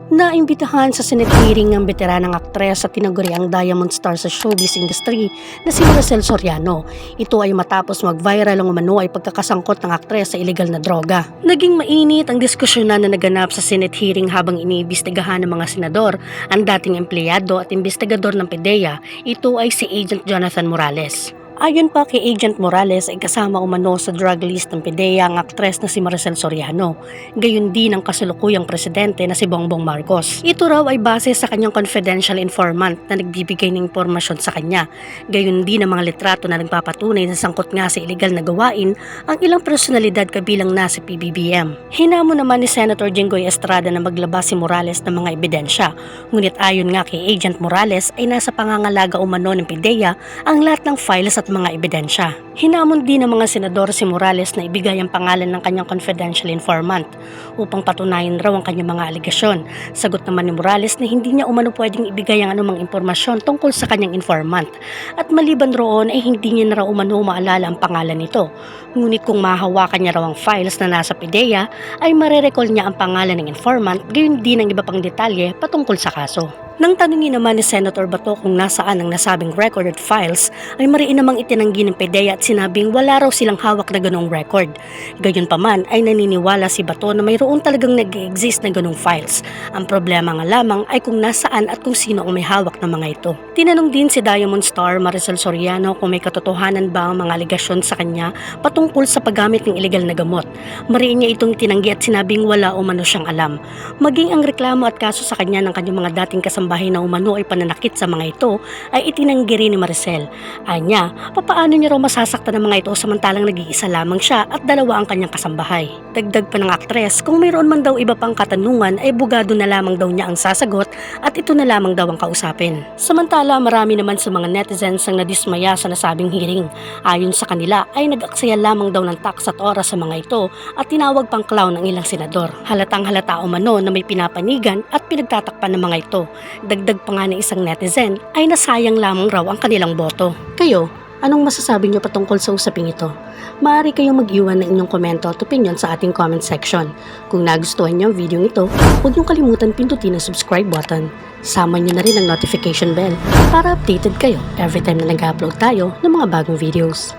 Naimbitahan sa Senate hearing ng veteranang aktres at tinaguriang Diamond Star sa showbiz industry na si Maricel Soriano. Ito ay matapos mag-viral ang umano ay pagkakasangkot ng aktres sa illegal na droga. Naging mainit ang diskusyon na naganap sa Senate hearing habang iniimbestigahan ng mga senador ang dating empleyado at investigador ng PDEA. Ito ay si Agent Jonathan Morales. Ayon pa kay Agent Morales ay kasama umano sa drug list ng PDEA ang aktres na si Maricel Soriano, gayon din ang kasalukuyang presidente na si Bongbong Marcos. Ito raw ay base sa kanyang confidential informant na nagbibigay ng impormasyon sa kanya, gayon din ang mga litrato na nagpapatunay na sangkot nga sa iligal na gawain ang ilang personalidad kabilang na si PBBM. Hinamon naman ni Senator Jinggoy Estrada na maglabas si Morales ng mga ebidensya, ngunit ayon nga kay Agent Morales ay nasa pangangalaga umano ng PDEA ang lahat ng files at mga ebidensya. Hinamon din ng mga senador si Morales na ibigay ang pangalan ng kanyang confidential informant upang patunayan raw ang kanyang mga aligasyon. Sagot naman ni Morales na hindi niya umano pwedeng ibigay ang anumang impormasyon tungkol sa kanyang informant at maliban roon ay hindi niya na raw umano maalala ang pangalan nito. Ngunit kung mahawakan niya raw ang files na nasa PDEA ay marerecall niya ang pangalan ng informant, gayon din ang iba pang detalye patungkol sa kaso. Nang tanungin naman ni Senator Bato kung nasaan ang nasabing recorded files, ay mariin namang itinanggi ng PDEA at sinabing wala raw silang hawak na ganong record. Gayunpaman ay naniniwala si Bato na mayroon talagang nag-exist na ganong files. Ang problema nga lamang ay kung nasaan at kung sino ang may hawak ng mga ito. Tinanong din si Diamond Star Maricel Soriano kung may katotohanan ba ang mga aligasyon sa kanya patungkol sa paggamit ng iligal na gamot. Mariin niya itong tinanggi at sinabing wala umano siyang alam. Maging ang reklamo at kaso sa kanya ng kanyang mga dating kasambahay na umano ay pananakit sa mga ito ay itinanggi rin ni Maricel. Anya, papaano niya raw masasaktan ng mga ito samantalang nag-iisa lamang siya at dalawa ang kanyang kasambahay. Dagdag pa ng aktres, kung mayroon man daw iba pang katanungan ay bugado na lamang daw niya ang sasagot at ito na lamang daw ang kausapin. Samantala, marami naman sa mga netizens ang nadismaya sa nasabing hearing. Ayon sa kanila ay nag-aksaya lamang daw ng tax at oras sa mga ito at tinawag pang clown ng ilang senador. Halatang halata umano na may pinapanigan at pinagtatakpan ng mga ito. Dagdag pa nga ng isang netizen ay nasayang lamang raw ang kanilang boto. Kayo, anong masasabi niyo patungkol sa usaping ito? Maaari kayong mag-iwan ng inyong komento at opinion sa ating comment section. Kung nagustuhan niyo ang video ito, huwag niyong kalimutan pindutin ang subscribe button. Sama niyo na rin ang notification bell para updated kayo every time na nag-upload tayo ng mga bagong videos.